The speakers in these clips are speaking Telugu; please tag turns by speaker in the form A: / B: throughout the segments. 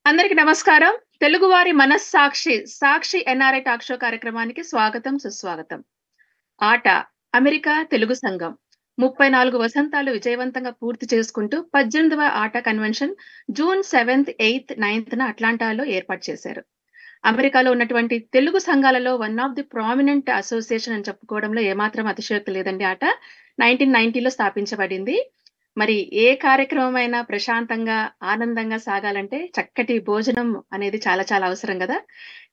A: అందరికి నమస్కారం. తెలుగువారి మనస్సాక్షి, సాక్షి ఎన్ఆర్ఐ టాక్ షో కార్యక్రమానికి స్వాగతం, సుస్వాగతం. ఆట అమెరికా తెలుగు సంఘం 34 వసంతాలు విజయవంతంగా పూర్తి చేసుకుంటూ 18వ ఆట convention June 7th, 8th, 9th అట్లాంటాలో ఏర్పాటు చేశారు. అమెరికాలో ఉన్నటువంటి తెలుగు సంఘాలలో one of the prominent association అని చెప్పుకోవడంలో ఏమాత్రం అతిశయోక్తి లేదండి. ఆట 1990లో స్థాపించబడింది. మరి ఏ కార్యక్రమమైనా ప్రశాంతంగా, ఆనందంగా సాగాలంటే చక్కటి భోజనం అనేది చాలా చాలా అవసరం గదా!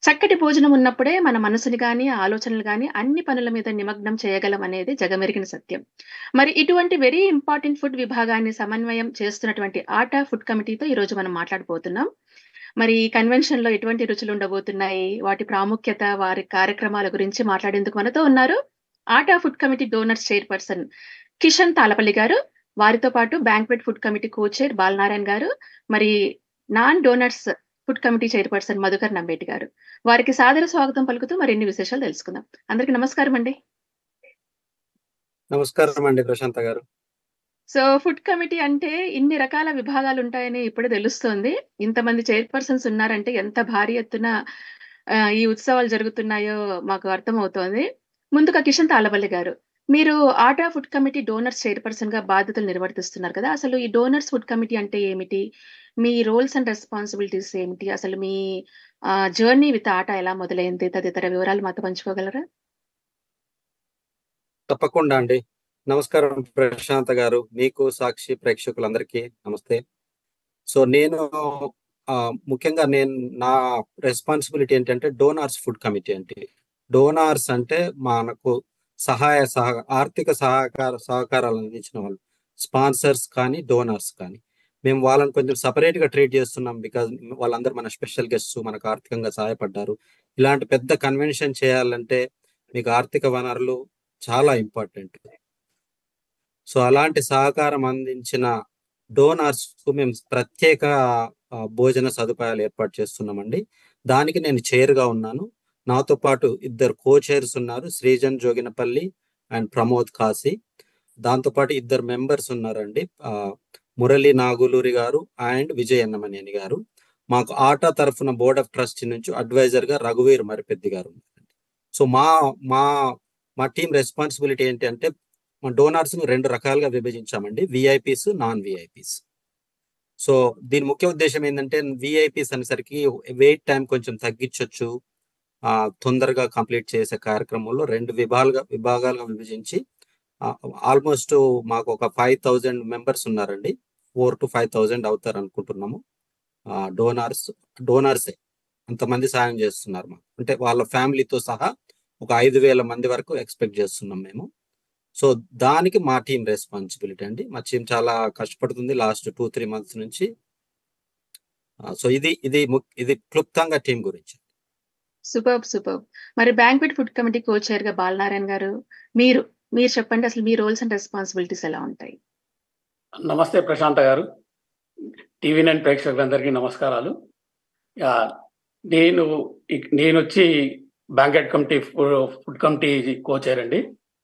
A: చక్కటి భోజనం ఉన్నప్పుడే మన మనసుని గాని, ఆలోచనలు గాని అన్ని పనుల మీద నిమగ్నం చేయగలం అనేది జగమెరిగిన సత్యం. మరి ఇటువంటి వెరీ ఇంపార్టెంట్ ఫుడ్ విభాగాన్ని సమన్వయం చేస్తున్నటువంటి ఆట ఫుడ్ కమిటీతో ఈరోజు మనం మాట్లాడబోతున్నాం. మరి ఈ కన్వెన్షన్‌లో ఎటువంటి రుచులుండబోతున్నాయి? వాటి ప్రాముఖ్యత, వారి కార్యక్రమాల గురించి మాట్లాడేందుకు మనతో ఉన్నారు. ATA food committee donors chairperson Kishan Talapalli గారు. వారితో పాటు banquet food committee co-chair Balanarayana గారు. మరి non donors food committee chairperson Madhukar Nambeti గారు. వారికి సాదర స్వాగతం పలుకుతూ మరిన్ని విశేషాలు తెలుసుకుందాం. అందరికి నమస్కారం అండి.
B: నమస్కారం అండి ప్రశాంత గారు.
A: సో, ఫుడ్ కమిటీ అంటే ఇన్ని రకాల విభాగాలుంటాయని ఇప్పుడే తెలుస్తోంది. ఇంతమంది చైర్‌పర్సన్స్ ఉన్నారంటే ఎంత భారీ ఎత్తున ఈ ఉత్సవాలు జరుగుతున్నాయో మాకు అర్థమవుతోంది. ముందుగా కిషన్ తాళపల్లి గారు. మీరు ఆటా ఫుడ్ కమిటీ డోనర్స్ చైర్‌పర్సన్‌గా బాధ్యతలు నిర్వర్తిస్తున్నారు కదా! అసలు ఈ డోనర్స్ ఫుడ్ కమిటీ అంటే ఏమిటి? మీ రోల్స్ అండ్ రెస్పాన్సిబిలిటీస్ ఏమిటి? అసలు మీ జర్నీ విత్ ఆటా ఎలా మొదలైంది? తదితర వివరాలు మాతో పంచుకోగలరా?
B: తప్పకుండా అండి. నమస్కారం ప్రశాంత గారు. మీకు, సాక్షి ప్రేక్షకులందరికీ నమస్తే. సో నేను ముఖ్యంగా నా రెస్పాన్సిబిలిటీ ఏంటంటే డోనార్స్ ఫుడ్ కమిటీ అంటే. డోనార్స్ అంటే మనకు ఆర్థిక సహకారాలు అందించిన వాళ్ళు. స్పాన్సర్స్ కానీ, డోనార్స్ కానీ. మేము వాళ్ళని కొంచెం సపరేట్ గా ట్రీట్ చేస్తున్నాం. బికాజ్ వాళ్ళందరూ మన స్పెషల్ గెస్ట్స్, మనకు ఆర్థికంగా సహాయపడ్డారు. ఇలాంటి పెద్ద కన్వెన్షన్ చేయాలంటే మీకు ఆర్థిక వనరులు చాలా ఇంపార్టెంట్. సో అలాంటి సహకారం అందించిన డోనార్స్ కు మేము ప్రత్యేక భోజన సదుపాయాలు ఏర్పాటు చేస్తున్నామండి. దానికి నేను చైర్ గా ఉన్నాను. నాతో పాటు ఇద్దరు కో-చైర్స్ ఉన్నారు, శ్రీజన్ జోగినపల్లి అండ్ ప్రమోద్ కాశీ. దాంతో పాటు ఇద్దరు మెంబర్స్ ఉన్నారండి, మురళి నాగులూరి గారు అండ్ విజయ్ అన్నమనేని గారు. మాకు ఆటా తరఫున బోర్డ్ ఆఫ్ ట్రస్టీ నుంచి అడ్వైజర్ గా రఘువీర్ మరిపెద్ది గారు ఉన్నారండి. సో మా మా మా టీం రెస్పాన్సిబిలిటీ ఏంటి అంటే మా డోనార్స్ ను 2 రకాలుగా విభజించామండి, విఐపీస్, నాన్ విఐపీస్. సో దీని ముఖ్య ఉద్దేశం ఏంటంటే విఐపీస్ అనేసరికి వెయిట్ టైం కొంచెం తగ్గించవచ్చు, తొందరగా కంప్లీట్ చేసే కార్యక్రమంలో 2 విభాగాలుగా విభజించి ఆల్మోస్ట్ మాకు ఒక 5,000 మెంబర్స్ ఉన్నారండి. 4,000 to 5,000 అవుతారు అనుకుంటున్నాము. డోనార్సే అంతమంది సాయం చేస్తున్నారు మాకు. అంటే వాళ్ళ ఫ్యామిలీతో సహా ఒక 5,000 మంది వరకు ఎక్స్పెక్ట్ చేస్తున్నాం మేము. సో దానికి మా టీం రెస్పాన్సిబిలిటీ అండి. మా టీం చాలా కష్టపడుతుంది లాస్ట్ 2-3 months నుంచి. సో ఇది క్లుప్తంగా టీం గురించి.
A: సూపర్బ్. మరి బ్యాంక్వెట్ ఫుడ్ కమిటీ కో-చైర్ గా బాలనారాయణ గారు, మీరు చెప్పండి అసలు మీ రోల్స్ అండ్ రెస్పాన్సిబిలిటీస్ ఎలా ఉంటాయి?
C: నమస్తే ప్రశాంత గారు. టీవీ9 ప్రేక్షకులందరికీ నమస్కారాలు. నేను వచ్చి బ్యాంక్వెట్ కమిటీ ఫుడ్ కమిటీ కో-చైర్ అండి.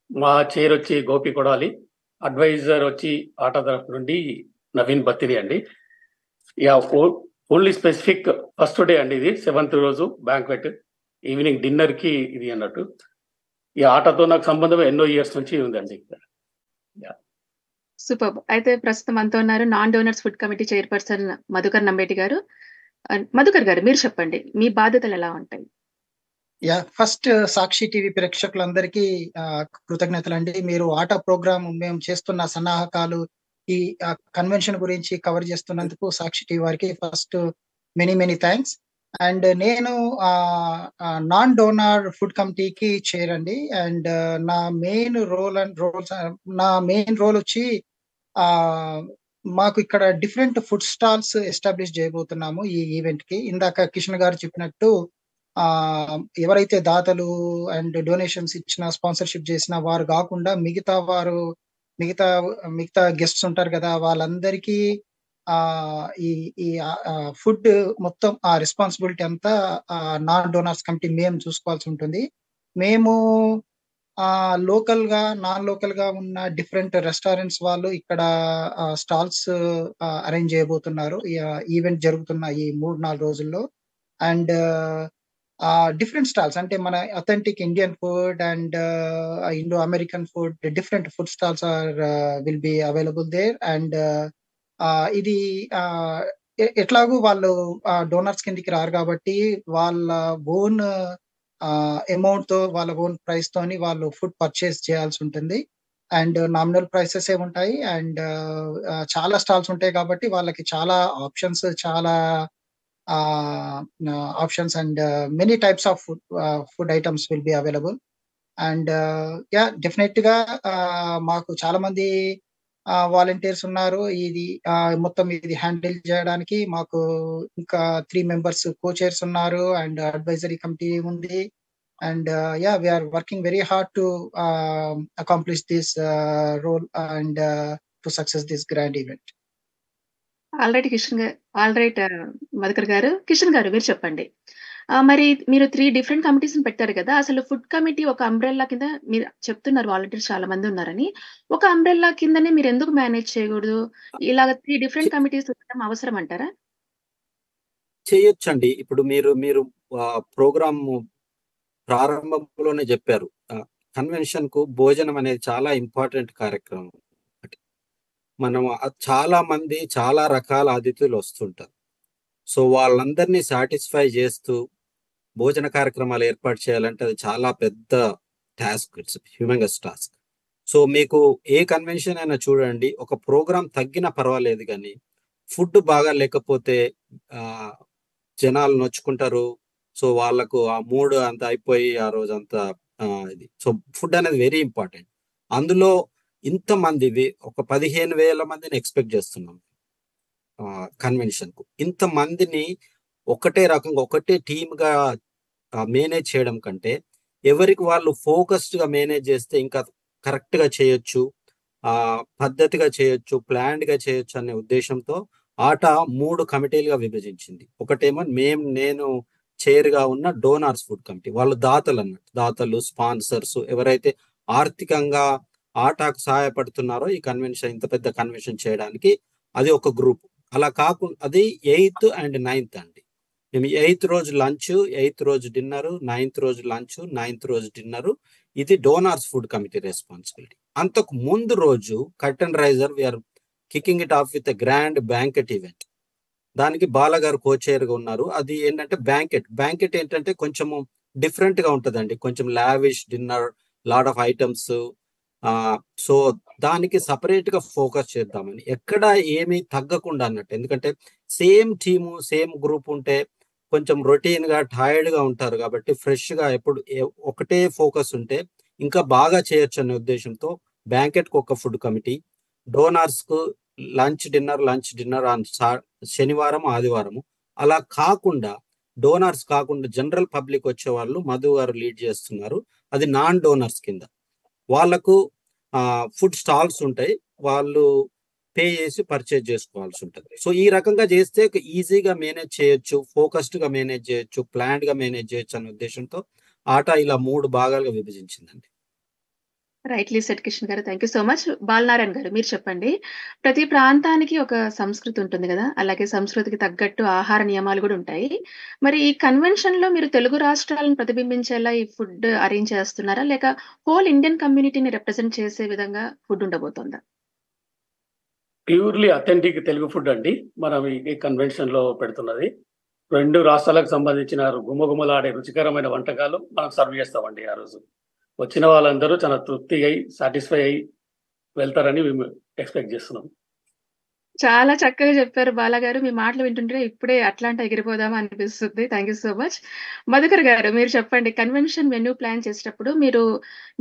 C: మా చైర్ వచ్చి గోపి కొడాలి, అడ్వైజర్ వచ్చి ఆటా తరఫు నుండి నవీన్ బత్తిని అండి. ఓన్లీ స్పెసిఫిక్ ఫస్ట్ డే అండి, ఇది 7th రోజు బ్యాంక్వెట్ ఈవినింగ్ డిన్నర్ కి ఇది అన్నట్టు. ఈ ఆటతో నాకు సంబంధం ఎన్నో ఇయర్స్ నుంచి ఉందండి.
A: సూపర్బ్. అయితే ప్రస్తుతం మనతో ఉన్నారు non donors food committee chairperson Madhukar Nambeti గారు. మధుకర్ గారు మీరు చెప్పండి, మీ బాధ్యతలు ఎలా ఉంటాయి?
D: ఫస్ట్ సాక్షి టీవీ ప్రేక్షకులందరికీ కృతజ్ఞతలండి. మీరు ఆటా ప్రోగ్రామ్ మేము చేస్తున్న సన్నాహకాలు, ఈ కన్వెన్షన్ గురించి కవర్ చేస్తున్నందుకు సాక్షి టీవీ వారికి ఫస్ట్ మెనీ థ్యాంక్స్. అండ్ నేను నాన్ డోనార్ ఫుడ్ కమిటీకి చైర్ అండి. అండ్ నా మెయిన్ రోల్ వచ్చి మాకు ఇక్కడ డిఫరెంట్ ఫుడ్ స్టాల్స్ ఎస్టాబ్లిష్ చేయబోతున్నాము ఈ ఈవెంట్ కి. ఇందాక కిషన్ గారు చెప్పినట్టు ఎవరైతే దాతలు అండ్ డొనేషన్స్ ఇచ్చిన, స్పాన్సర్షిప్ చేసిన వారు కాకుండా మిగతా గెస్ట్స్ ఉంటారు కదా, వాళ్ళందరికీ ఈ ఫుడ్ మొత్తం ఆ రెస్పాన్సిబిలిటీ అంతా నాన్ డోనార్స్ కమిటీ మేము చూసుకోవాల్సి ఉంటుంది. మేము లోకల్ గా నాన్ లోకల్ గా ఉన్న డిఫరెంట్ రెస్టారెంట్స్ వాళ్ళు ఇక్కడ స్టాల్స్ అరేంజ్ చేయబోతున్నారు. ఈవెంట్ జరుగుతున్న ఈ 3-4 రోజుల్లో. అండ్ డిఫరెంట్ స్టాల్స్ అంటే మన authentic Indian food and Indo American food, different food stalls will be available there. And ఇది ఎట్లాగూ వాళ్ళు డోనర్స్ కిందికి రారు కాబట్టి వాళ్ళ ఓన్ అమౌంట్ తో, వాళ్ళ ఓన్ ప్రైస్ తోని వాళ్ళు ఫుడ్ పర్చేస్ చేయాల్సి ఉంటుంది. అండ్ నామినల్ ప్రైసెస్ ఏ ఉంటాయి. అండ్ చాలా స్టాల్స్ ఉంటాయి కాబట్టి వాళ్ళకి చాలా ఆప్షన్స్, చాలా options and many types of food items will be available. And definite గా మాకు చాలా మంది వాలంటీర్స్ ఉన్నారు. ఇది మొత్తం ఇది హ్యాండిల్ చేయడానికి. మాకు ఇంకా 3 మెంబర్స్ కో-చైర్స్ ఉన్నారు అండ్ అడ్వైజరీ కమిటీ ఉంది. And we are working very hard to accomplish this role and to success this grand event.
A: All right Madhukar గారు. కిషన్ గారు మీరు చెప్పండి. మరి మీరు 3 డిఫరెంట్ కమిటీస్ పెట్టారు కదా, అసలు ఫుడ్ కమిటీ ఒక అంబ్రెల్లా కింద మీరు చెప్తున్నారు, వాలంటీర్స్ చాలా మంది ఉన్నారని. ఒక అంబ్రెల్లా కిందనే మీరు ఎందుకు మేనేజ్ చేయకూడదు? ఇలాగ 3 డిఫరెంట్ కమిటీస్ ఉండడం అవసరం అంటారా?
B: చేయొచ్చండి. ఇప్పుడు మీరు ప్రోగ్రామ్ ప్రారంభంలోనే చెప్పారు, కన్వెన్షన్ కు భోజనం అనేది చాలా ఇంపార్టెంట్ కార్యక్రమం. మనం చాలా మంది చాలా రకాల అతిథులు వస్తుంటారు. సో వాళ్ళందరినీ సాటిస్ఫై చేస్తూ భోజన కార్యక్రమాలు ఏర్పాటు చేయాలంటే అది చాలా పెద్ద task. It's humongous task. So మీకు ఏ కన్వెన్షన్ అయినా చూడండి, ఒక ప్రోగ్రామ్ తగ్గినా పర్వాలేదు కానీ ఫుడ్ బాగా లేకపోతే జనాలు నొచ్చుకుంటారు. సో వాళ్ళకు ఆ మూడ్ అంతా అయిపోయి ఆ రోజు అంతా ఇది. సో ఫుడ్ అనేది వెరీ ఇంపార్టెంట్. అందులో ఇంతమంది ఒక 15,000 మందిని ఎక్స్పెక్ట్ చేస్తున్నాం కన్వెన్షన్ కు. ఇంతమందిని ఒకటే రకంగా ఒకటే టీమ్ గా మేనేజ్ చేయడం కంటే ఎవరికి వాళ్ళు ఫోకస్డ్ గా మేనేజ్ చేస్తే ఇంకా కరెక్ట్ గా చేయొచ్చు, పద్ధతిగా చేయొచ్చు, ప్లాన్డ్ గా చేయొచ్చు అనే ఉద్దేశంతో ఆట 3 కమిటీలుగా విభజించింది. ఒకటేమో నేను చైర్ గా ఉన్న డోనార్స్ ఫుడ్ కమిటీ, వాళ్ళు దాతలు అన్నట్టు, దాతలు, స్పాన్సర్స్, ఎవరైతే ఆర్థికంగా ఆటకు సహాయపడుతున్నారో ఈ కన్వెన్షన్, ఇంత పెద్ద కన్వెన్షన్ చేయడానికి, అది ఒక గ్రూప్. అలా కాకుండా అది 8th and 9th అండి. మేము 8th రోజు లంచ్, 8th రోజు డిన్నర్, 9th రోజు లంచ్, 9th రోజు డిన్నర్. ఇది డోనార్స్ ఫుడ్ కమిటీ రెస్పాన్సిబిలిటీ. అంతకు ముందు రోజు curtain raiser we're kicking it off with a grand banquet event. దానికి బాలగారు కో-చైర్ గా ఉన్నారు. అది ఏంటంటే బ్యాంకెట్ ఏంటంటే కొంచెము డిఫరెంట్ గా ఉంటదండి, కొంచెం lavish dinner, lot of items. So దానికి సపరేట్ గా ఫోకస్ చేద్దామని, ఎక్కడ ఏమీ తగ్గకుండా అన్నట్టు. ఎందుకంటే సేమ్ టీము, సేమ్ గ్రూప్ ఉంటే కొంచెం రొటీన్ గా టైర్డ్ గా ఉంటారు కాబట్టి ఫ్రెష్ గా ఎప్పుడు ఒకటే ఫోకస్ ఉంటే ఇంకా బాగా చేయొచ్చు అనే ఉద్దేశంతో బ్యాంకెట్ కు ఒక ఫుడ్ కమిటీ, డోనార్స్ కు లంచ్ డిన్నర్ ఆన్ శనివారం, ఆదివారం. అలా కాకుండా డోనార్స్ కాకుండా జనరల్ పబ్లిక్ వచ్చే వాళ్ళు మధు గారు లీడ్ చేస్తున్నారు. అది నాన్ డోనర్స్ కింద. వాళ్ళకు ఫుడ్ స్టాల్స్ ఉంటాయి, వాళ్ళు పే చేసి పర్చేజ్ చేసుకోవాల్సి ఉంటుంది. సో ఈ రకంగా చేస్తే ఈజీగా మేనేజ్ చేయొచ్చు, ఫోకస్డ్ గా మేనేజ్ చేయొచ్చు, ప్లాన్డ్ గా మేనేజ్ చేయొచ్చు అనే ఉద్దేశంతో ఆట ఇలా 3 భాగాలుగా విభజించిందండి.
A: రైట్లీ సెట్ కిషన్ గారు. Thank you so much. Balanarayana గారు మీరు చెప్పండి. ప్రతి ప్రాంతానికి ఒక సంస్కృతి ఉంటుంది కదా, అలాగే సంస్కృతికి తగ్గట్టు ఆహార నియమాలు కూడా ఉంటాయి. మరి ఈ కన్వెన్షన్ లో మీరు తెలుగు రాష్ట్రాలను ప్రతిబింబించేలా ఈ ఫుడ్ అరేంజ్ చేస్తున్నారా, లేక హోల్ ఇండియన్ కమ్యూనిటీని రిప్రజెంట్ చేసే విధంగా ఫుడ్ ఉండబోతుందా?
C: ప్యూర్లీ అథెంటిక్ తెలుగు ఫుడ్ అండి మనం ఈ కన్వెన్షన్ లో పెడుతున్నది. 2 రాష్ట్రాలకు సంబంధించిన గుమగుమలాడే రుచికరమైన వంటకాలు మనం సర్వ్ చేస్తామండి. ఆ రోజు వచ్చిన వాళ్ళందరూ చాలా తృప్తి అయి, సాటిస్ఫై అయి వెళ్తారని మేము ఎక్స్పెక్ట్ చేస్తున్నాం.
A: చాలా చక్కగా చెప్పారు బాలగారు. మీ మాటలు వింటుంటే ఇప్పుడే అట్లాంటా ఎగిరిపోదామా అనిపిస్తుంది. Thank you so much. Madhukar గారు మీరు చెప్పండి. కన్వెన్షన్ మెనూ ప్లాన్ చేసేటప్పుడు మీరు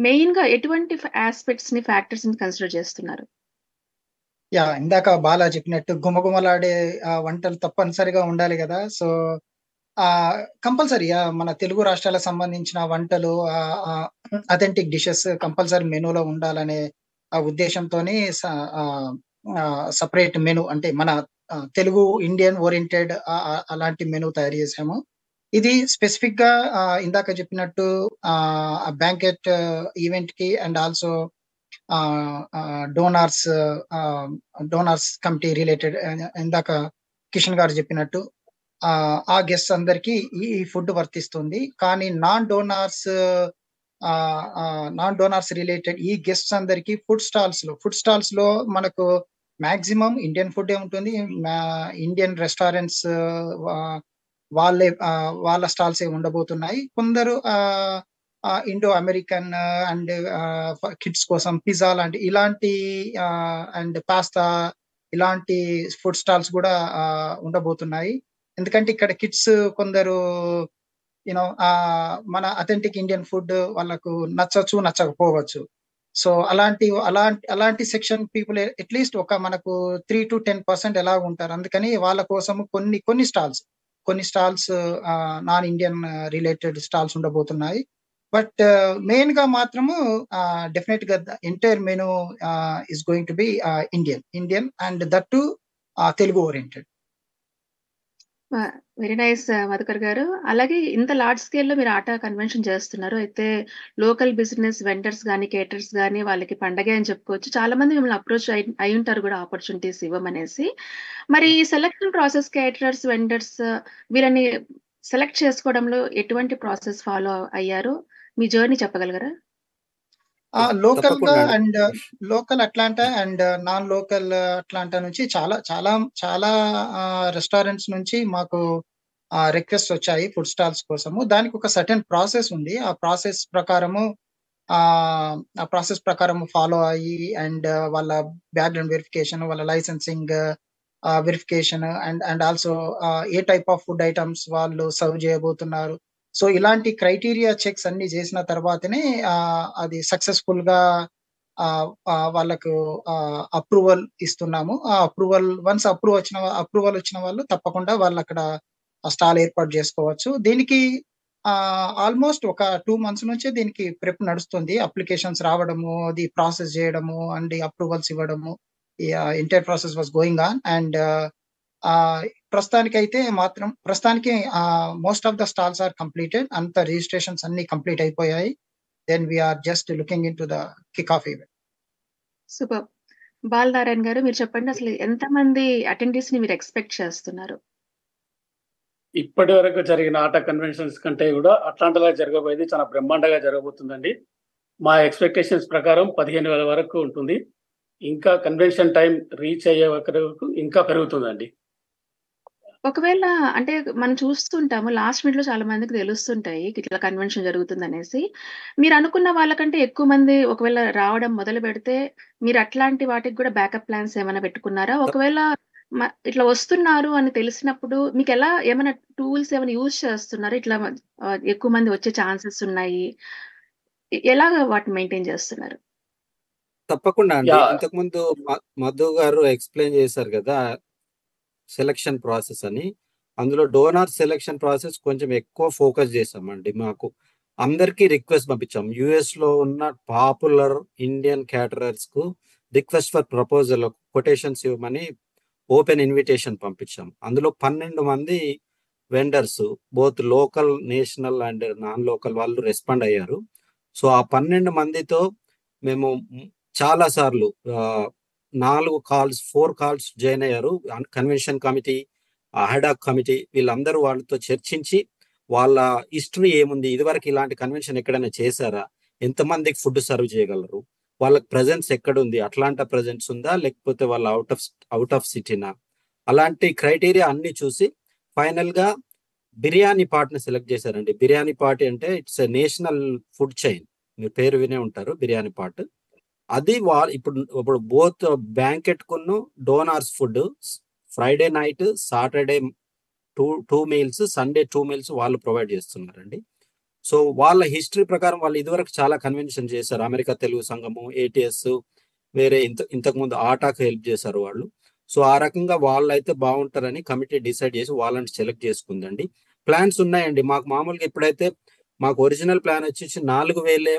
A: మెయిన్ గా ఎటువంటి ఆస్పెక్ట్స్ ని, ఫ్యాక్టర్స్ ని కన్సిడర్ చేస్తున్నారు?
D: ఇందాక బాలా చెప్పినట్టు గుమగుమలాడే వంటలు తప్పనిసరిగా ఉండాలి కదా. సో కంపల్సరీగా మన తెలుగు రాష్ట్రాలకు సంబంధించిన వంటలు, అథెంటిక్ డిషెస్ కంపల్సరీ మెనూలో ఉండాలనే ఆ ఉద్దేశంతోనే సపరేట్ మెనూ, అంటే మన తెలుగు ఇండియన్ ఓరియంటెడ్ అలాంటి మెనూ తయారు చేసాము. ఇది స్పెసిఫిక్ గా ఇందాక చెప్పినట్టు బ్యాంకెట్ ఈవెంట్ కి and also donors donors committee related ఇందాక కిషన్ గారు చెప్పినట్టు ఆ గెస్ట్ అందరికి ఈ ఫుడ్ వర్తిస్తుంది. కానీ నాన్ డోనార్స్ రిలేటెడ్ ఈ గెస్ట్స్ అందరికి ఫుడ్ స్టాల్స్ లో మనకు మాక్సిమం ఇండియన్ ఫుడ్ ఉంటుంది. ఇండియన్ రెస్టారెంట్స్ వాళ్ళ స్టాల్స్ ఉండబోతున్నాయి. కొందరు ఇండో అమెరికన్ అండ్ కిడ్స్ కోసం పిజ్జా ఇలాంటి అండ్ పాస్తా ఇలాంటి ఫుడ్ స్టాల్స్ కూడా ఉండబోతున్నాయి. ఎందుకంటే ఇక్కడ కిడ్స్ కొందరు యూనో మన అథెంటిక్ ఇండియన్ ఫుడ్ వాళ్ళకు నచ్చచ్చు, నచ్చకపోవచ్చు. సో అలాంటి సెక్షన్ పీపుల్ అట్లీస్ట్ ఒక మనకు 3 to 10% ఎలా ఉంటారు. అందుకని వాళ్ళ కోసం కొన్ని stalls non Indian related stalls ఉండబోతున్నాయి. బట్ మెయిన్ గా మాత్రము డెఫినెట్ గా entire menu is going to be Indian and that to Telugu oriented.
A: Very nice Madhukar గారు. అలాగే ఇంత లార్జ్ స్కేల్లో మీరు ఆటా కన్వెన్షన్ చేస్తున్నారు. అయితే లోకల్ బిజినెస్ వెండర్స్ గానీ, కేటర్స్ గానీ వాళ్ళకి పండగే అని చెప్పుకోవచ్చు. చాలా మంది మిమ్మల్ని అప్రోచ్ అయి ఉంటారు కూడా ఆపర్చునిటీస్ ఇవ్వమనేసి. మరి ఈ సెలక్షన్ ప్రాసెస్ కేటరర్స్, వెండర్స్ వీళ్ళని సెలెక్ట్ చేసుకోవడంలో ఎటువంటి ప్రాసెస్ ఫాలో అయ్యారు? మీ జర్నీ చెప్పగలగరా?
D: లోకల్ గా
B: తప్పకుండా అండి.
D: And local Atlanta and non local Atlanta నుంచి చాలా రెస్టారెంట్స్ నుంచి మాకు రిక్వెస్ట్ వచ్చాయి ఫుడ్ స్టాల్స్ కోసము. దానికి ఒక సర్టెన్ ప్రాసెస్ ఉంది. ఆ ప్రాసెస్ ప్రకారం ఫాలో అయ్యి అండ్ వాళ్ళ బ్యాక్గ్రౌండ్ వెరిఫికేషన్, వాళ్ళ licensing verification and also a type of food items వాళ్ళు సర్వ్ చేయబోతున్నారు. సో ఇలాంటి క్రైటీరియా చెక్స్ అన్ని చేసిన తర్వాతనే అది సక్సెస్ఫుల్ గా వాళ్ళకు అప్రూవల్ ఇస్తున్నాము. ఆ వన్స్ అప్రూవల్ వచ్చిన వాళ్ళు తప్పకుండా వాళ్ళు అక్కడ స్టాల్ ఏర్పాటు చేసుకోవచ్చు. దీనికి ఆల్మోస్ట్ ఒక 2 months నుంచే దీనికి ప్రెప్ నడుస్తుంది. అప్లికేషన్స్ రావడము, అది ప్రాసెస్ చేయడము అండ్ అప్రూవల్స్ ఇవ్వడము, entire process was going on. And ప్రస్తుతానికి most of the stalls are completed. అంత రిజిస్ట్రేషన్స్ అన్ని కంప్లీట్ అయిపోయాయి. Then we are just looking into the kick off event.
A: Super. Balanarayana గారు మీరు చెప్పండి, అసలు ఎంతమంది అటెండీస్ ని మీరు ఎక్స్పెక్ట్ చేస్తున్నారు?
C: ఇప్పటి వరకు జరిగిన ఆట కన్వెన్షన్స్ కంటే కూడా అట్లాంటాలో జరగబోయేది చాలా బ్రహ్మాండంగా జరగబోతుందండి. మా ఎక్స్పెక్టేషన్స్ ప్రకారం 15,000 వరకు ఉంటుంది. ఇంకా కన్వెన్షన్ టైం రీచ్ అయ్యే వరకు ఇంకా పెరుగుతుందండి.
A: ఒకవేళ అంటే మనం చూస్తుంటాము లాస్ట్ మినిట్ లో చాలా మందికి తెలుస్తుంటాయి ఇట్లా కన్వెన్షన్ జరుగుతుందనేసి. మీరు అనుకున్న వాళ్ళకంటే ఎక్కువ మంది ఒకవేళ రావడం మొదలు పెడితే మీరు అట్లాంటి వాటికి కూడా బ్యాకప్ ప్లాన్స్ ఏమైనా పెట్టుకున్నారా? ఒకవేళ ఇట్లా వస్తున్నారు అని తెలిసినప్పుడు మీకు ఏమైనా టూల్స్ ఏమైనా యూజ్ చేస్తున్నారా? ఇట్లా ఎక్కువ మంది వచ్చే ఛాన్సెస్ ఉన్నాయి, ఎలాగ వాటిని మెయింటైన్ చేస్తున్నారు?
B: తప్పకుండా అండి.
C: యా
B: ఇంతకుముందు మధు గారు ఎక్స్ప్లెయిన్ చేశారు కదా సెలక్షన్ ప్రాసెస్ అని. అందులో డోనార్ సెలక్షన్ ప్రాసెస్ కొంచెం ఎక్కువ ఫోకస్ చేసామండి. మాకు అందరికీ రిక్వెస్ట్ పంపించాం. యుఎస్ లో ఉన్న పాపులర్ ఇండియన్ క్యాటరర్స్ కు రిక్వెస్ట్ ఫర్ ప్రపోజల్ కొటేషన్స్ ఇవ్వమని ఓపెన్ ఇన్విటేషన్ పంపించాం. అందులో 12 మంది vendors both local, national and non local వాళ్ళు రెస్పాండ్ అయ్యారు. సో ఆ 12 మందితో మేము చాలా సార్లు 4 కాల్స్ జాయిన్ అయ్యారు. కన్వెన్షన్ కమిటీ, హెడాక్ కమిటీ వీళ్ళందరూ వాళ్ళతో చర్చించి వాళ్ళ హిస్టరీ ఏముంది, ఇదివరకు ఇలాంటి కన్వెన్షన్ ఎక్కడైనా చేశారా, ఎంతమందికి ఫుడ్ సర్వ్ చేయగలరు, వాళ్ళకి ప్రజెన్స్ ఎక్కడుంది, అట్లాంటా ప్రజెన్స్ ఉందా లేకపోతే వాళ్ళ అవుట్ ఆఫ్ సిటీనా, అలాంటి క్రైటీరియా అన్ని చూసి ఫైనల్ గా బిర్యానీ పార్ట్ని సెలెక్ట్ చేశారండి. బిర్యానీ పార్టీ అంటే it's a national food chain, మీరు పేరు వినే ఉంటారు బిర్యానీ పార్ట్. అది ఇప్పుడు బోత్ బ్యాంకెట్ కును donors food Friday night, Saturday two meals, Sunday 2 meals వాళ్ళు ప్రొవైడ్ చేస్తున్నారండి. సో వాళ్ళ హిస్టరీ ప్రకారం వాళ్ళు ఇదివరకు చాలా కన్వెన్షన్ చేశారు. అమెరికా తెలుగు సంఘము, ఏటీఎస్, వేరే ఇంతకుముందు ఆటాకు హెల్ప్ చేశారు వాళ్ళు. సో ఆ రకంగా వాళ్ళైతే బాగుంటారని కమిటీ డిసైడ్ చేసి వాళ్ళని సెలెక్ట్ చేసుకుందండి. ప్లాన్స్ ఉన్నాయండి మాకు. మామూలుగా ఇప్పుడైతే మాకు ఒరిజినల్ ప్లాన్ వచ్చేసి 4,000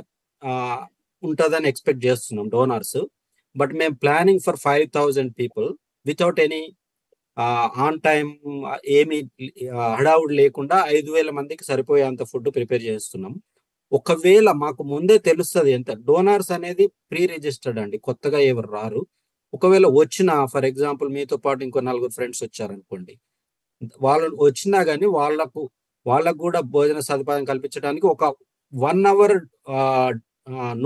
B: ఉంటుందని ఎక్స్పెక్ట్ చేస్తున్నాం డోనార్స్. బట్ మేము planning for 5,000 people without any on time ఏమి హడావుడి లేకుండా 5,000 మందికి సరిపోయేంత ఫుడ్ ప్రిపేర్ చేస్తున్నాం. ఒకవేళ మాకు ముందే తెలుస్తుంది ఎంత డోనార్స్ అనేది ప్రీ రిజిస్టర్డ్ అండి, కొత్తగా ఎవరు రారు. ఒకవేళ వచ్చినా ఫర్ ఎగ్జాంపుల్ మీతో పాటు ఇంకో 4 ఫ్రెండ్స్ వచ్చారనుకోండి, వాళ్ళు వచ్చినా కానీ వాళ్ళకు కూడా భోజన సదుపాయం కల్పించడానికి ఒక 1 అవర్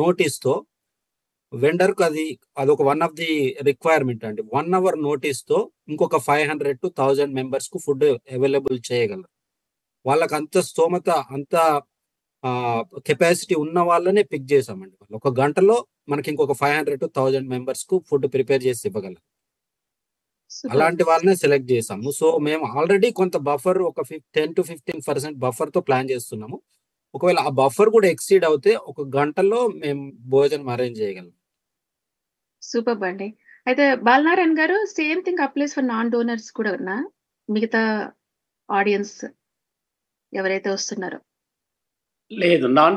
B: నోటీస్తో వెండర్కు అదొక వన్ ఆఫ్ ది రిక్వైర్మెంట్ అండి. 1 అవర్ నోటీస్తో ఇంకొక 500 to 1000 మెంబర్స్ కు ఫుడ్ అవైలబుల్ చేయగలరు. వాళ్ళకి అంత స్తోమత, అంత కెపాసిటీ ఉన్న వాళ్ళనే పిక్ చేసామండి. వాళ్ళు ఒక గంటలో మనకి ఇంకొక 500 to 1000 మెంబర్స్ కు ఫుడ్ ప్రిపేర్ చేసి ఇవ్వగలరు. అలాంటి వాళ్ళనే సెలెక్ట్ చేసాము. సో మేము ఆల్రెడీ కొంత బఫర్, ఒక 10 to 15% బఫర్ తో ప్లాన్ చేస్తున్నాము. ఒకవేళ ఆ బఫర్ కూడా ఎక్సీడ్ అవుతే ఒక గంటలో మేము భోజనం అరేంజ్ చేయగలం.
A: సూపర్ అండి. అయితే బాలనారాయణ గారు, same thing applies for non donors కూడా మిగతా ఆడియన్స్ ఎవరైతే వస్తున్నారో?
C: లేదు, నాన్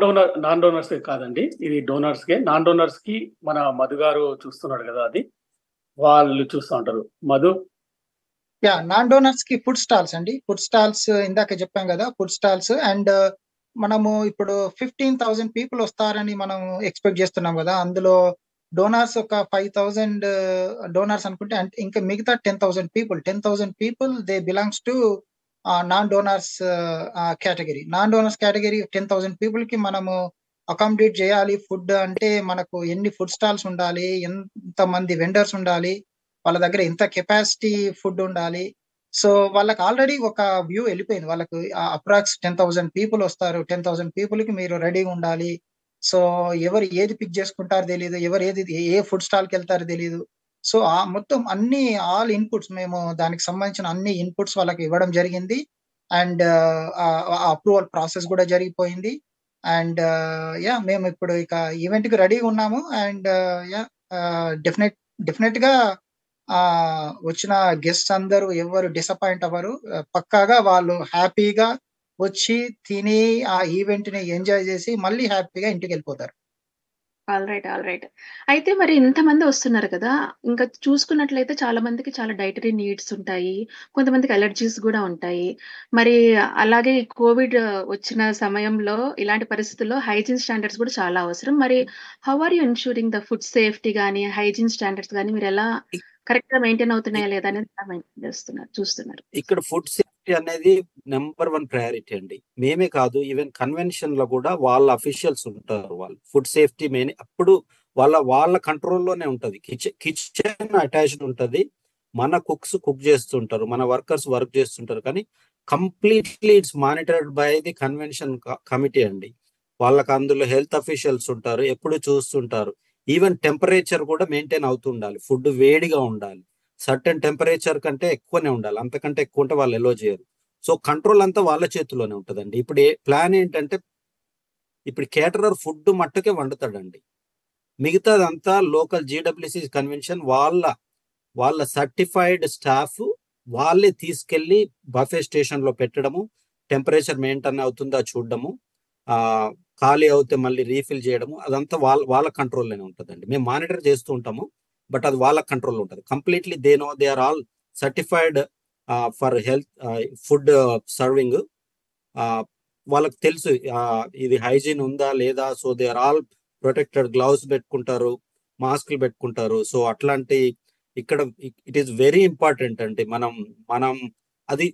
C: డోనర్స్ కాదండి, ఇది డోనర్స్ కే. నాన్ డోనర్స్ కి మన మధు గారు చూస్తున్నాడు కదా, అది వాళ్ళు చూస్తూ ఉంటారు. మధు.
D: నాన్ డోనర్స్ కి ఫుడ్ స్టాల్స్ అండి. ఫుడ్ స్టాల్స్ ఇందాక చెప్పాం కదా, ఫుడ్ స్టాల్స్. అండ్ మనము ఇప్పుడు 15,000 పీపుల్ వస్తారని మనం ఎక్స్పెక్ట్ చేస్తున్నాం కదా. అందులో డోనార్స్ ఒక 5,000 డోనార్స్ అనుకుంటే, అంటే ఇంకా మిగతా 10,000 people they belongs to non donors category. Non donors category 10,000 people కి మనము అకామిడేట్ చేయాలి. ఫుడ్ అంటే మనకు ఎన్ని ఫుడ్ స్టాల్స్ ఉండాలి, ఎంత మంది వెండర్స్ ఉండాలి, వాళ్ళ దగ్గర ఎంత కెపాసిటీ ఫుడ్ ఉండాలి. సో వాళ్ళకి ఆల్రెడీ ఒక వ్యూ వెళ్ళిపోయింది. వాళ్ళకు అప్రాక్స్ 10,000 పీపుల్ వస్తారు. 10,000 పీపుల్ కి మీరు రెడీగా ఉండాలి. సో ఎవరు ఏది పిక్ చేసుకుంటారో తెలియదు, ఎవరు ఏ ఫుడ్ స్టాల్ కి వెళ్తారో తెలియదు. సో మొత్తం ఆల్ ఇన్పుట్స్ మేము దానికి సంబంధించిన అన్ని ఇన్పుట్స్ వాళ్ళకి ఇవ్వడం జరిగింది. అండ్ అప్రూవల్ ప్రాసెస్ కూడా జరిగిపోయింది. అండ్ మేము ఇప్పుడు ఇక ఈవెంట్ కి రెడీగా ఉన్నాము. అండ్ డెఫినెట్ గా వచ్చిన గెస్ట్స్ అందరూ ఎవరు డిసప్పాయింట్ అవ్వరు. పక్కాగా వాళ్ళు హ్యాపీగా వచ్చి తిని ఆ ఈవెంట్ ని ఎంజాయ్ చేసి మళ్ళీ హ్యాపీగా ఇంటికి వెళ్ళిపోతారు.
A: All right. అయితే మరి ఇంతమంది వస్తున్నారు కదా, ఇంకా చూసుకున్నట్లయితే చాలా మందికి చాలా డైటరీ నీడ్స్ ఉంటాయి. కొంతమందికి అలర్జీస్ కూడా ఉంటాయి. మరి అలాగే కోవిడ్ వచ్చిన సమయంలో ఇలాంటి పరిస్థితుల్లో హైజీన్ స్టాండర్డ్స్ కూడా చాలా అవసరం. మరి how are you ensuring the food safety గానీ, హైజీన్ స్టాండర్డ్స్ గానీ మీరు ఎలా కరెక్ట్ గా మెయింటైన్ అవుతున్నాయా లేదా అనేది మెయింటైన్ చూస్తున్నారు?
B: ఇక్కడ ఫుడ్ సేఫ్టీ అనేది నెంబర్ 1 ప్రయారిటీ అండి. మేమే కాదు, ఈవెన్ కన్వెన్షన్ లో కూడా వాళ్ళ అఫీషియల్స్ ఉంటారు. వాళ్ళు ఫుడ్ సేఫ్టీ మెయిన్ అప్పుడు వాళ్ళ కంట్రోల్లోనే ఉంటది. కిచెన్ అటాచ్డ్ ఉంటది. మన కుక్స్ కుక్ చేస్తుంటారు, మన వర్కర్స్ వర్క్ చేస్తుంటారు. కానీ completely it's monitored by the convention committee అండి. వాళ్ళకి అందులో హెల్త్ అఫీషియల్స్ ఉంటారు, ఎప్పుడు చూస్తుంటారు. ఈవెన్ టెంపరేచర్ కూడా మెయింటైన్ అవుతుండాలి. ఫుడ్ వేడిగా ఉండాలి, సర్టెన్ టెంపరేచర్ కంటే ఎక్కువనే ఉండాలి. అంతకంటే ఎక్కువ ఉంటే వాళ్ళు ఎలో చేయరు. సో కంట్రోల్ అంతా వాళ్ళ చేతిలోనే ఉంటుందండి. ఇప్పుడు ప్లాన్ ఏంటంటే, ఇప్పుడు కేటరర్ ఫుడ్ మట్టుకే వండుతాడండి. మిగతాదంతా లోకల్ GWC కన్వెన్షన్ వాళ్ళ సర్టిఫైడ్ స్టాఫ్ వాళ్ళే తీసుకెళ్లి బఫే స్టేషన్ లో పెట్టడము, టెంపరేచర్ మెయింటైన్ అవుతుందా చూడడము, ఖాళీ అవుతే మళ్ళీ రీఫిల్ చేయడము, అదంతా వాళ్ళ కంట్రోల్లోనే ఉంటుందండి. మేము మానిటర్ చేస్తూ ఉంటాము, బట్ అది వాళ్ళ కంట్రోల్లో ఉంటుంది. Completely they are all certified for health food serving. వాళ్ళకి తెలుసు ఇది హైజీన్ ఉందా లేదా. So they are all protected, gloves పెట్టుకుంటారు, మాస్క్లు పెట్టుకుంటారు. సో అట్లాంటి ఇక్కడ ఇట్ ఈస్ వెరీ ఇంపార్టెంట్ అండి. మనం అది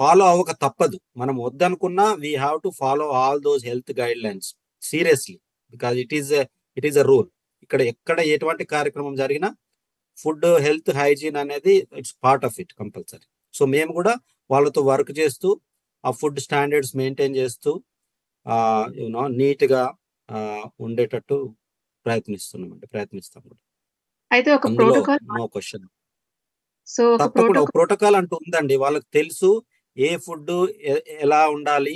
B: ఫాలో అవ్వక తప్పదు. మనం వద్దనుకున్నా we have to follow all those health guidelines seriously, because it is a rule. ఎక్కడ ఎటువంటి కార్యక్రమం జరిగినా ఫుడ్ హెల్త్ హైజీన్ అనేది it's part of it compulsory. So మేము కూడా వాళ్ళతో వర్క్ చేస్తూ ఆ ఫుడ్ స్టాండర్డ్స్ మెయింటైన్ చేస్తూ నీట్ గా ఉండేటట్టు ప్రయత్నిస్తాం కూడా.
A: అయితే ఒక
B: అందులో
A: ప్రోటోకాల్
B: నో క్వశ్చన్.
A: సో ఒక
B: తప్పకుండా ఒక ప్రోటోకాల్ అంటూ ఉందండి. వాళ్ళకి తెలుసు ఏ ఫుడ్ ఎలా ఉండాలి,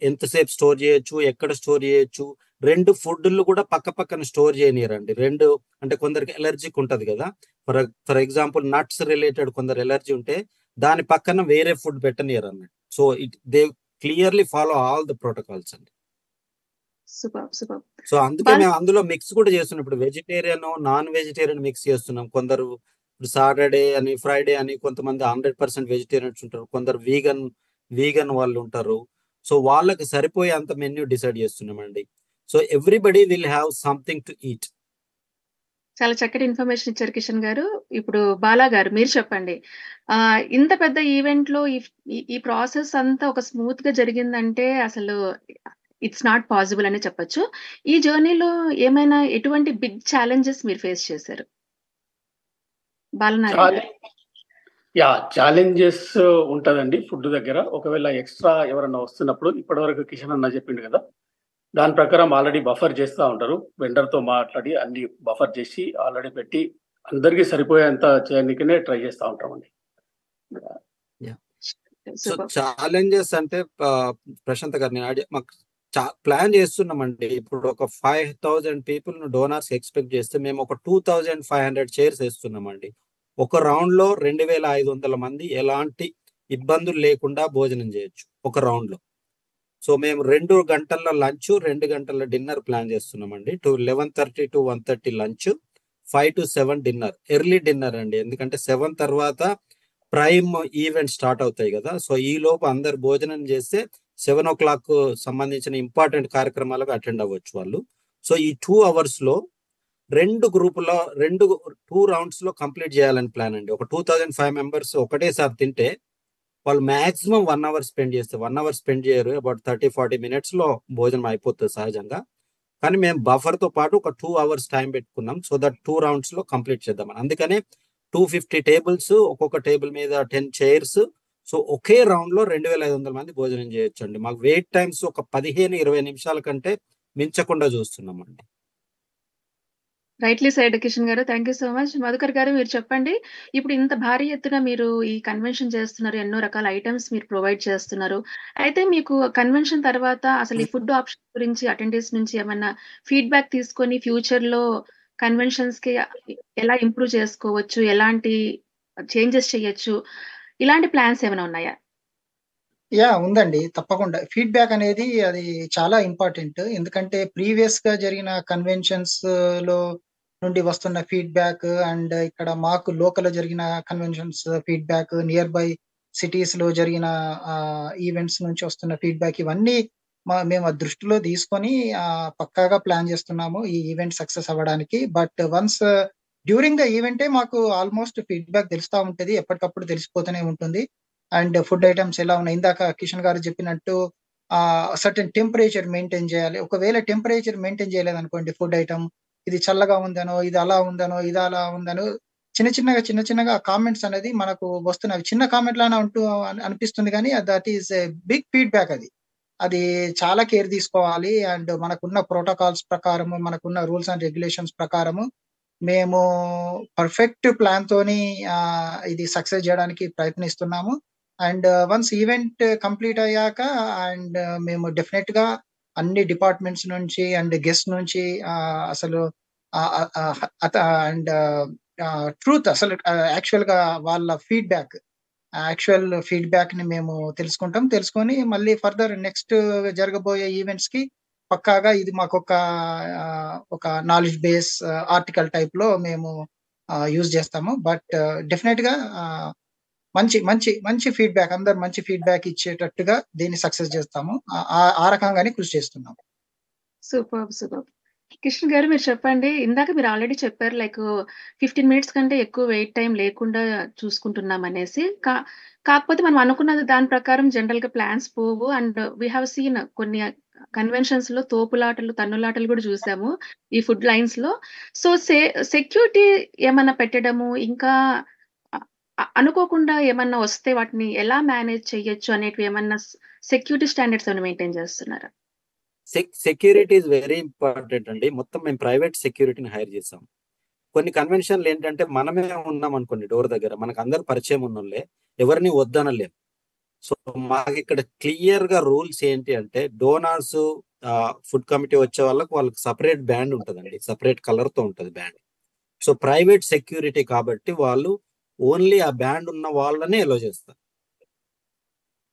B: ఎంతసేపు స్టోర్ చేయొచ్చు, ఎక్కడ స్టోర్ చేయొచ్చు. 2 ఫుడ్లు కూడా పక్కన స్టోర్ చేయనియరండి. 2 అంటే కొందరికి ఎలర్జీకి ఉంటది కదా. ఫర్ ఎగ్జాంపుల్ నట్స్ రిలేటెడ్ కొందరు ఎలర్జీ ఉంటే దాని పక్కన వేరే ఫుడ్ పెట్టనియరు అన్నట్టు. So they clearly follow all the protocols అండి.
A: సూపర్.
B: సో అందుకే మేము అందులో మిక్స్ కూడా చేస్తున్నాం. ఇప్పుడు వెజిటేరియన్ నాన్ వెజిటేరియన్ మిక్స్ చేస్తున్నాం. కొందరు ఇప్పుడు సాటర్డే అని ఫ్రైడే అని కొంతమంది 100% వెజిటేరియన్స్ ఉంటారు, కొందరు వీగన్ వాళ్ళు ఉంటారు. సో వాళ్ళకి సరిపోయే అంత మెన్యూ డిసైడ్ చేస్తున్నామండి. So everybody will have something to eat.
A: చాలా చక్కటి ఇన్ఫర్మేషన్ ఇచ్చారు కిషన్ గారు. ఇప్పుడు బాలా గారు మీరు చెప్పండి. ఇంత పెద్ద ఈవెంట్ లో ఈ ప్రాసెస్ అంతా ఒక స్మూత్ గా జరిగిందంటే అసలు ఇట్స్ నాట్ పాసిబుల్ అని చెప్పొచ్చు. ఈ జర్నీలో ఏమైనా ఎటువంటి బిగ్ ఛాలెంజెస్ మీరు ఫేస్ చేశారు? బాలనారాయణ గారు.
C: ఛాలెంజెస్ ఉంటదండి ఫుడ్ దగ్గర. ఒకవేళ ఎక్స్ట్రా ఎవరన్నా వస్తున్నప్పుడు ఇప్పటివరకు కిషన్ అన్న చెప్పిండు కదా, దాని ప్రకారం ఆల్రెడీ బఫర్ చేస్తూ ఉంటారు. వెండర్తో మాట్లాడి అన్ని బఫర్ చేసి ఆల్రెడీ పెట్టి అందరికీ సరిపోయేంత చేయడానికనే ట్రై చేస్తూ ఉంటామండి.
B: సో ఛాలెంజెస్ అంటే ప్రశాంత్ గారు నేను మాకు ప్లాన్ చేస్తున్నామండి. ఇప్పుడు ఒక 5,000 పీపుల్ డోనార్స్ ఎక్స్పెక్ట్ చేస్తే మేము ఒక 2,500 చైర్స్ వేస్తున్నామండి. ఒక రౌండ్ లో 2,500 మంది ఎలాంటి ఇబ్బందులు లేకుండా భోజనం చేయొచ్చు ఒక రౌండ్ లో. సో మేము 2 గంటల లంచ్, 2 గంటల డిన్నర్ ప్లాన్ చేస్తున్నామండి. 11:30 to 1:30 lunch, 5 to 7 dinner. Early dinner అండి, ఎందుకంటే 7 తర్వాత ప్రైమ్ ఈవెంట్ స్టార్ట్ అవుతాయి కదా. సో ఈ లోపు అందరు భోజనం చేస్తే 7 o'clock సంబంధించిన ఇంపార్టెంట్ కార్యక్రమాలకు అటెండ్ అవ్వచ్చు వాళ్ళు. సో ఈ 2 hours లో 2 రౌండ్స్ లో కంప్లీట్ చేయాలని ప్లాన్ అండి. ఒక 2,500 మెంబర్స్ ఒకటేసారి తింటే వాళ్ళు మాక్సిమం 1 hour స్పెండ్ చేస్తే 1 hour స్పెండ్ చేయరు, అబౌట్ 30-40 minutes లో భోజనం అయిపోతుంది సహజంగా. కానీ మేము బఫర్ తో పాటు ఒక 2 hours టైం పెట్టుకున్నాం, సో దట్ 2 rounds లో కంప్లీట్ చేద్దాం. అందుకనే 250 టేబుల్స్, ఒక్కొక్క టేబుల్ మీద 10 చైర్స్. సో ఒకే రౌండ్ లో 2,500 మంది భోజనం చేయొచ్చు అండి. మాకు వెయిట్ టైమ్స్ ఒక 15-20 నిమిషాల కంటే మించకుండా చూస్తున్నామండి.
A: రైట్లీ సైడ్ కిషన్ గారు, thank you so much. Madhukar గారు మీరు చెప్పండి. ఇప్పుడు ఇంత భారీ ఎత్తున మీరు ఈ కన్వెన్షన్ చేస్తున్నారు, ఎన్నో రకాల ఐటమ్స్ మీరు ప్రొవైడ్ చేస్తున్నారు. అయితే మీకు కన్వెన్షన్ తర్వాత అసలు ఈ ఫుడ్ ఆప్షన్ గురించి అటెండెన్స్ నుంచి ఏమన్నా ఫీడ్బ్యాక్ తీసుకొని ఫ్యూచర్ లో కన్వెన్షన్స్ కి ఎలా ఇంప్రూవ్ చేసుకోవచ్చు, ఎలాంటి చేంజెస్ చేయొచ్చు, ఇలాంటి ప్లాన్స్ ఏమైనా ఉన్నాయా?
D: ఉందండి. తప్పకుండా. ఫీడ్‌బ్యాక్ అనేది అది చాలా ఇంపార్టెంట్. ఎందుకంటే ప్రీవియస్‌గా జరిగిన కన్వెన్షన్స్ లో నుండి వస్తున్న ఫీడ్‌బ్యాక్ అండ్ ఇక్కడ మాకు లోకల్‌లో జరిగిన కన్వెన్షన్స్ ఫీడ్‌బ్యాక్, నియర్ బై సిటీస్‌లో జరిగిన ఈవెంట్స్ నుంచి వస్తున్న ఫీడ్‌బ్యాక్ ఇవన్నీ మేము ఆ దృష్టిలో తీసుకొని పక్కాగా ప్లాన్ చేస్తున్నాము ఈ ఈవెంట్ సక్సెస్ అవ్వడానికి. బట్ వన్స్ డ్యూరింగ్ ద ఈవెంటే మాకు ఆల్మోస్ట్ ఫీడ్‌బ్యాక్ తెలుస్తా ఉంటది. ఎప్పటికప్పుడు తెలిసిపోతూనే ఉంటుంది. అండ్ ఫుడ్ ఐటమ్స్ ఎలా ఉన్నాయి, ఇందాక కిషన్ గారు చెప్పినట్టు సర్టెన్ టెంపరేచర్ మెయింటైన్ చేయాలి. ఒకవేళ టెంపరేచర్ మెయింటైన్ చేయలేదనుకోండి ఫుడ్ ఐటమ్, ఇది చల్లగా ఉందనో, ఇది అలా ఉందనో, ఇది అలా ఉందనో చిన్న చిన్నగా కామెంట్స్ అనేది మనకు వస్తున్నవి. చిన్న కామెంట్ లానే అనిపిస్తుంది కానీ that is a big feedback అది. అది చాలా కేర్ తీసుకోవాలి. అండ్ మనకున్న ప్రోటోకాల్స్ ప్రకారము, మనకున్న రూల్స్ అండ్ రెగ్యులేషన్స్ ప్రకారము మేము పర్ఫెక్ట్ ప్లాన్ తోని ఇది సక్సెస్ చేయడానికి ప్రయత్నిస్తున్నాము. అండ్ వన్స్ ఈవెంట్ కంప్లీట్ అయ్యాక అండ్ మేము డెఫినెట్ గా అన్ని డిపార్ట్మెంట్స్ నుంచి అండ్ గెస్ట్ నుంచి అసలు అండ్ ట్రూత్ అసలు యాక్చువల్ గా వాళ్ళ యాక్చువల్ ఫీడ్బ్యాక్ ని మేము తెలుసుకొని మళ్ళీ ఫర్దర్ నెక్స్ట్ జరగబోయే ఈవెంట్స్ కి పక్కాగా ఇది మాకు ఒక నాలెడ్జ్ బేస్ ఆర్టికల్ టైప్ లో మేము యూజ్ చేస్తాము. బట్ డెఫినెట్ గా మంచి ఫీడ్బ్యాక్, అందరు మంచి ఫీడ్బ్యాక్ ఇచ్చేటట్టుగా దీన్ని సక్సెస్ చేస్తాము. ఆ రకంగానే కృషి చేస్తున్నాము.
A: సూపర్. కృష్ణ గారు మీరు చెప్పండి. ఇందాక మీరు ఆల్రెడీ చెప్పారు లైక్ 15 minutes కంటే ఎక్కువ వెయిట్ టైం లేకుండా చూసుకుంటున్నాం అనేసి. కాకపోతే మనం అనుకున్న దాని ప్రకారం జనరల్ గా ప్లాన్స్ పోవు. అండ్ వీ హావ్ సీన్ కొన్ని కన్వెన్షన్స్ లో తోపులాటలు, తన్నులాటలు కూడా చూసాము ఈ ఫుడ్ లైన్స్ లో. సో సెక్యూరిటీ ఏమన్నా పెట్టడము, ఇంకా అనుకోకుండా ఏమన్నా వస్తే వాటిని ఎలా మేనేజ్ చేయొచ్చు అనేటివి ఏమన్నా సెక్యూరిటీ స్టాండర్డ్స్ ఏమైనా మెయింటైన్ చేస్తున్నారా?
B: సెక్యూరిటీ ఇస్ వెరీ ఇంపార్టెంట్ అండి. మొత్తం మేము ప్రైవేట్ సెక్యూరిటీని హైర్ చేసాం. కొన్ని కన్వెన్షన్లు ఏంటంటే మనమే ఉన్నాం అనుకోండి డోర్ దగ్గర, మనకు అందరు పరిచయం ఉన్నోళ్ళే, ఎవరిని వద్దనలేం. సో మాకు ఇక్కడ క్లియర్ గా రూల్స్ ఏంటి అంటే డోనార్స్ ఫుడ్ కమిటీ వచ్చే వాళ్ళకి సపరేట్ బ్యాండ్ ఉంటుందండి, సపరేట్ కలర్ తో ఉంటుంది బ్యాండ్. సో ప్రైవేట్ సెక్యూరిటీ కాబట్టి వాళ్ళు ఓన్లీ ఆ బ్యాండ్ ఉన్న వాళ్ళనే ఎలో చేస్తారు.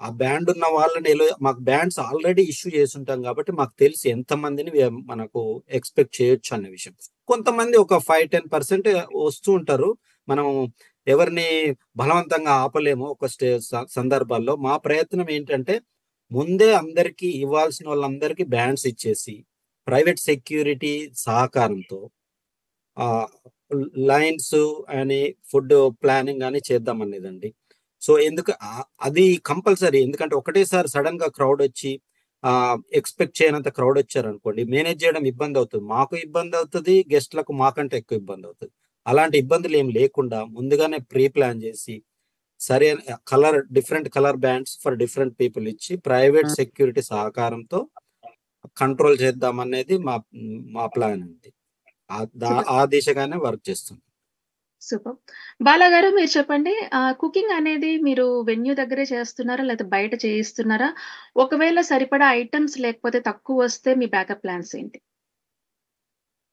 B: ఆ బ్యాండ్ ఉన్న వాళ్ళని మాకు బ్యాండ్స్ ఆల్రెడీ ఇష్యూ చేస్తుంటాం కాబట్టి మాకు తెలిసి ఎంతమందిని మనకు ఎక్స్పెక్ట్ చేయొచ్చు అనే విషయం. కొంతమంది ఒక 5-10% వస్తూ ఉంటారు, మనం ఎవరిని బలవంతంగా ఆపలేము ఒక సందర్భాల్లో. మా ప్రయత్నం ఏంటంటే ముందే అందరికీ ఇవ్వాల్సిన వాళ్ళందరికీ బ్యాండ్స్ ఇచ్చేసి ప్రైవేట్ సెక్యూరిటీ సహకారంతో లైన్స్ అని ఫుడ్ ప్లానింగ్ అని చేద్దాం అనేదండి. సో అది కంపల్సరీ. ఎందుకంటే ఒకటేసారి సడన్ గా క్రౌడ్ వచ్చి ఎక్స్పెక్ట్ చేయనంత క్రౌడ్ వచ్చారు అనుకోండి, మేనేజ్ చేయడం ఇబ్బంది అవుతుంది, మాకు ఇబ్బంది అవుతుంది, గెస్ట్లకు మాకంటే ఎక్కువ ఇబ్బంది అవుతుంది. అలాంటి ఇబ్బందులు ఏం లేకుండా ముందుగానే ప్రీ ప్లాన్ చేసి సరే different colour bands for different people ఇచ్చి ప్రైవేట్ సెక్యూరిటీ సహకారంతో కంట్రోల్ చేద్దాం అనేది మా ప్లాన్ అండి. ఆ దిశగానే వర్క్ చేస్తుంది.
A: సూపర్. బాలా గారు మీరు చెప్పండి. కుకింగ్ అనేది మీరు వెన్యూ దగ్గరే చేస్తున్నారా? లేకపోతే బయట చేయిస్తున్నారా? ఒకవేళ సరిపడా ఐటెమ్స్ లేకపోతే తక్కువ వస్తే మీ బ్యాకప్ ప్లాన్స్ ఏంటి?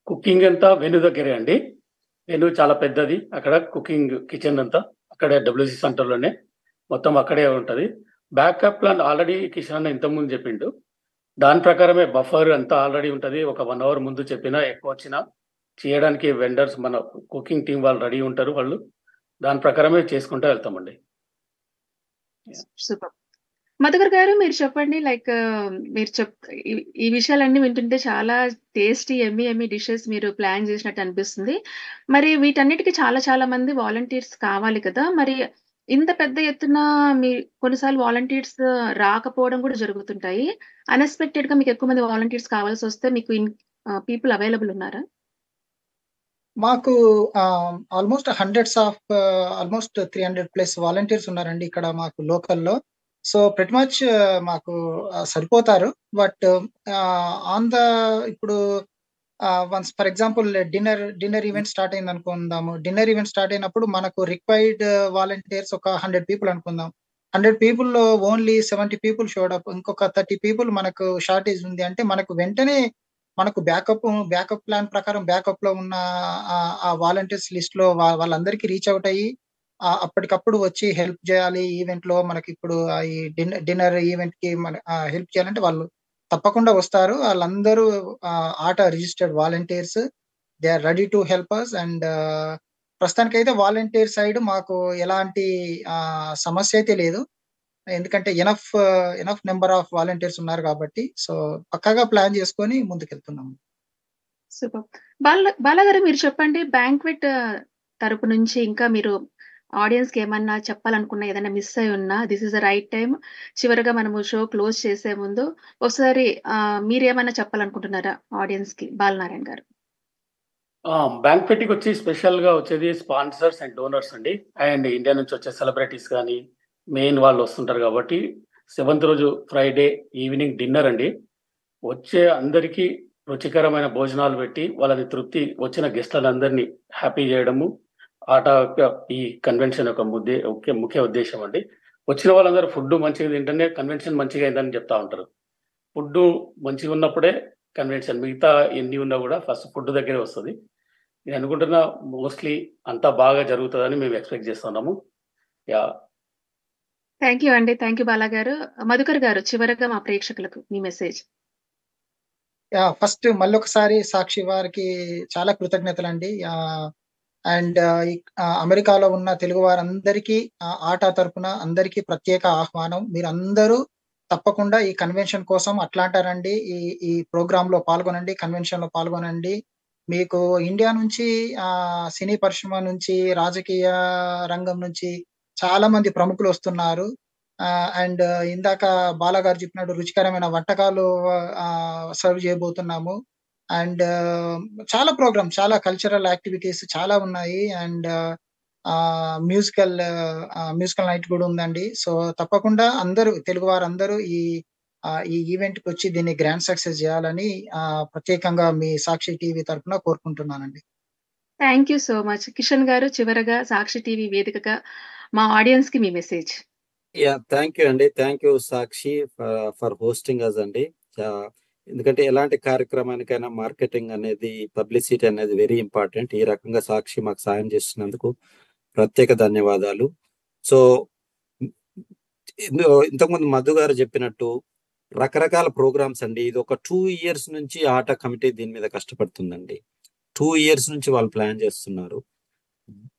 C: కుకింగ్ అంతా వెన్యూ దగ్గరే అండి. వెన్యూ చాలా పెద్దది. అక్కడ కుకింగ్ కిచెన్ అంతా అక్కడే WC సెంటర్‌లోనే మొత్తం అక్కడే ఉంటది. బ్యాకప్ ప్లాన్ ఆల్రెడీ కిషన్ అన్న ఇంతకుముందు చెప్పిండు. దాని ప్రకారమే బఫర్ అంతా ఆల్రెడీ ఉంటది. ఒక 1 అవర్ ముందు చెప్పినా ఎక్కువ వచ్చినా చేయడానికి వెండర్స్ మన కుకింగ్ టీమ్ వాళ్ళు రెడీ ఉంటారు. వాళ్ళు దాని ప్రకారమే చేసుకుంటూ వెళ్తామండి.
A: సూపర్. మధుకర్ గారు మీరు చెప్పండి. మీరు ఈ విషయాలన్నీ వింటుంటే చాలా టేస్టీ యమ్మీ డిషెస్ మీరు ప్లాన్ చేసినట్టు అనిపిస్తుంది. మరి వీటన్నిటికి చాలా మంది వాలంటీర్స్ కావాలి కదా! మరి ఇంత పెద్ద ఎత్తున కొన్నిసార్లు వాలంటీర్స్ రాకపోవడం కూడా జరుగుతుంటాయి. అన్‌ఎక్స్‌పెక్టెడ్‌గా మీకు ఎక్కువ మంది వాలంటీర్స్ కావాల్సొస్తే మీకు పీపుల్ అవైలబుల్ ఉన్నారా?
D: మాకు almost hundreds of almost 300+ volunteers ఉన్నారండి ఇక్కడ మాకు లోకల్‌లో. సో, ప్రెటీ మచ్ మాకు సరిపోతారు. బట్ ఇప్పుడు once for example dinner event start అయిందనుకుందాము. డిన్నర్ ఈవెంట్ స్టార్ట్ అయినప్పుడు మనకు రిక్వైర్డ్ వాలంటీర్స్ ఒక 100 పీపుల్ అనుకుందాం. 100 పీపుల్‌లో ఓన్లీ 70 పీపుల్ షోడ్ అప్. ఇంకొక 30 పీపుల్ మనకు షార్టేజ్ ఉంది అంటే మనకు వెంటనే మనకు బ్యాకప్ ప్లాన్ ప్రకారం బ్యాకప్‌లో ఉన్న ఆ వాలంటీర్స్ లిస్ట్‌లో వాళ్ళందరికీ రీచ్ ఔట్ అయ్యి అప్పటికప్పుడు వచ్చి హెల్ప్ చేయాలి. ఈవెంట్‌లో మనకిప్పుడు ఈ డిన్నర్ ఈవెంట్‌కి హెల్ప్ చేయాలంటే వాళ్ళు తప్పకుండా వస్తారు. వాళ్ళందరూ ATA registered volunteers. They are ready to help us. And ప్రస్తుతానికైతే వాలంటీర్ సైడ్ మాకు ఎలాంటి సమస్య అయితే లేదు. ఎందుకంటే ఎనఫ్ నంబర్ ఆఫ్ వాలంటీర్స్ ఉన్నారు కాబట్టి. సో, పక్కాగా ప్లాన్ చేసుకొని ముందుకెళ్తున్నాము.
A: సూపర్. బాలా గారు మీరు చెప్పండి. బ్యాంక్వెట్ తరపు నుంచి ఇంకా మీరు ఆడియన్స్‌కి ఏమన్నా చెప్పాలనుకున్న ఏదైనా మిస్ అయ్యి ఉన్నా this is the right time. చివరగా మనము షో క్లోజ్ చేసే ముందు ఒకసారి మీరేమన్నా చెప్పాలనుకుంటున్నారా ఆడియన్స్‌కి? బాలనారాయణ గారు.
C: బ్యాంక్వెట్‌కి వచ్చి స్పెషల్‌గా వచ్చేది స్పాన్సర్స్ అండ్ డోనర్స్ అండి. అండ్ ఇండియా నుంచి వచ్చే సెలబ్రిటీస్ గానీ, మెయిన్ వాళ్ళు వస్తుంటారు కాబట్టి 7th రోజు ఫ్రైడే ఈవినింగ్ డిన్నర్ అండి. వచ్చే అందరికీ రుచికరమైన భోజనాలు పెట్టి వాళ్ళని వచ్చిన గెస్ట్‌లందరినీ హ్యాపీ చేయడము ఈ కన్వెన్షన్ యొక్క ముఖ్య ఉద్దేశ్యం అండి. వచ్చిన వాళ్ళందరూ ఫుడ్ మంచిగా తింటేనే కన్వెన్షన్ మంచిగా అయిందని చెప్తా ఉంటారు. ఫుడ్ మంచిగా ఉన్నప్పుడే కన్వెన్షన్ మిగతా ఎన్ని ఉన్నా కూడా ఫస్ట్ ఫుడ్ దగ్గరే వస్తది. నేను అనుకుంటున్నా మోస్ట్‌లీ అంతా బాగా జరుగుతదని మేము ఎక్స్‌పెక్ట్ చేస్తున్నాము. యాహ్!
A: థాంక్ యూ అండి. థాంక్ యూ బాలా గారు. మధుకర్ గారు చివరగా మా ప్రేక్షకులకు మీ మెసేజ్.
D: ఫస్ట్ మళ్ళొకసారి సాక్షి వారికి చాలా కృతజ్ఞతలండి. అండ్ అమెరికాలో ఉన్న తెలుగు వారందరికీ ఆట తరపున అందరికీ ప్రత్యేక ఆహ్వానం. మీరందరూ తప్పకుండా ఈ కన్వెన్షన్ కోసం అట్లాంటా రండి. ఈ ప్రోగ్రామ్‌లో పాల్గొనండి. కన్వెన్షన్‌లో పాల్గొనండి. మీకు ఇండియా నుంచి సినీ పరిశ్రమ నుంచి, రాజకీయ రంగం నుంచి చాలా మంది ప్రముఖులొస్తున్నారు. అండ్ ఇందాక బాలా గారు చెప్పినట్టు రుచికరమైన వంటకాలు సర్వ్ చేయబోతున్నాము. అండ్ చాలా కల్చరల్ యాక్టివిటీస్ చాలా ఉన్నాయి. అండ్ మ్యూజికల్ నైట్ కూడా ఉందండి. సో, తప్పకుండా తెలుగు వారందరూ ఈ ఈవెంట్‌కొచ్చి దీన్ని గ్రాండ్ సక్సెస్ చేయాలని ప్రత్యేకంగా మీ సాక్షి టీవీ తరపున కోరుకుంటున్నానండి.
A: Thank you so much. Kishan గారు చివరగా సాక్షి టీవీ వేదికగా మా ఆడియన్స్‌కి మీ మెసేజ్.
B: థ్యాంక్ యూ అండి. Thank you Sakshi for hosting us అండి. ఎందుకంటే ఎలాంటి కార్యక్రమానికైనా మార్కెటింగ్ అనేది, పబ్లిసిటీ అనేది వెరీ ఇంపార్టెంట్. ఈ రకంగా సాక్షి మాకు సాయం చేస్తున్నందుకు ప్రత్యేక ధన్యవాదాలు. సో, ఇంతకుముందు మధు గారు చెప్పినట్టు రకరకాల ప్రోగ్రామ్స్ అండి. ఇది ఒక 2 ఇయర్స్ నుంచి ఆట కమిటీ దీని మీద కష్టపడుతుందండి. 2 ఇయర్స్ నుంచి వాళ్ళు ప్లాన్ చేస్తున్నారు.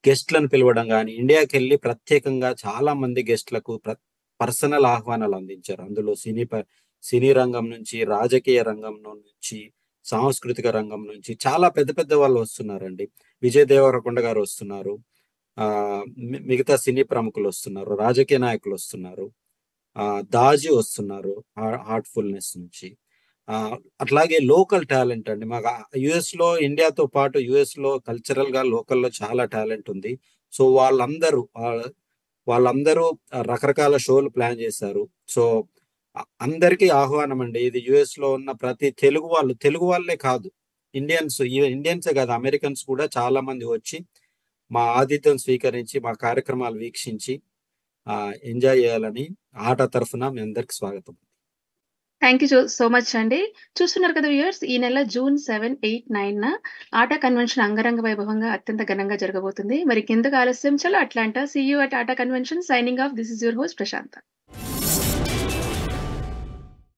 B: గెస్ట్లను పిలవడం కానీ, ఇండియాకి వెళ్ళి ప్రత్యేకంగా చాలా మంది గెస్ట్లకు పర్సనల్ ఆహ్వానాలు అందించారు. అందులో సినీ రంగం నుంచి, రాజకీయ రంగం నుంచి, సాంస్కృతిక రంగం నుంచి చాలా పెద్ద పెద్ద వాళ్ళు వస్తున్నారండి. విజయ్ దేవరకొండ గారు వస్తున్నారు, మిగతా సినీ ప్రముఖులు వస్తున్నారు, రాజకీయ నాయకులు వస్తున్నారు, దాజీ వస్తున్నారు హార్ట్ఫుల్నెస్ నుంచి. అట్లాగే లోకల్ టాలెంట్ అండి. మాకు యుఎస్ లో, ఇండియాతో పాటు యుఎస్ లో కల్చరల్ గా లోకల్లో చాలా టాలెంట్ ఉంది. సో వాళ్ళందరూ రకరకాల షోలు ప్లాన్ చేశారు. సో అందరికీ ఆహ్వానం అండి. ఇది యుఎస్ లో ఉన్న ప్రతి తెలుగు వాళ్ళే కాదు, ఇండియన్సే కాదు, అమెరికన్స్ కూడా చాలా మంది వచ్చి మా ఆతిథ్యం స్వీకరించి మా కార్యక్రమాలు వీక్షించి ఎంజాయ్ చేయాలని ఆట తరఫున మీ అందరికి స్వాగతం.
A: థ్యాంక్ యూ సో మచ్ అండి. చూస్తున్నారు కదా వ్యూయర్స్, ఈ నెల జూన్ 7, 8, 9 ఆటా కన్వెన్షన్ అంగరంగ వైభవంగా అత్యంత ఘనంగా జరగబోతుంది. మరి కిందకు ఆలస్యం చలో Atlanta. See you at ATA convention. Signing off. This is your host ప్రశాంత.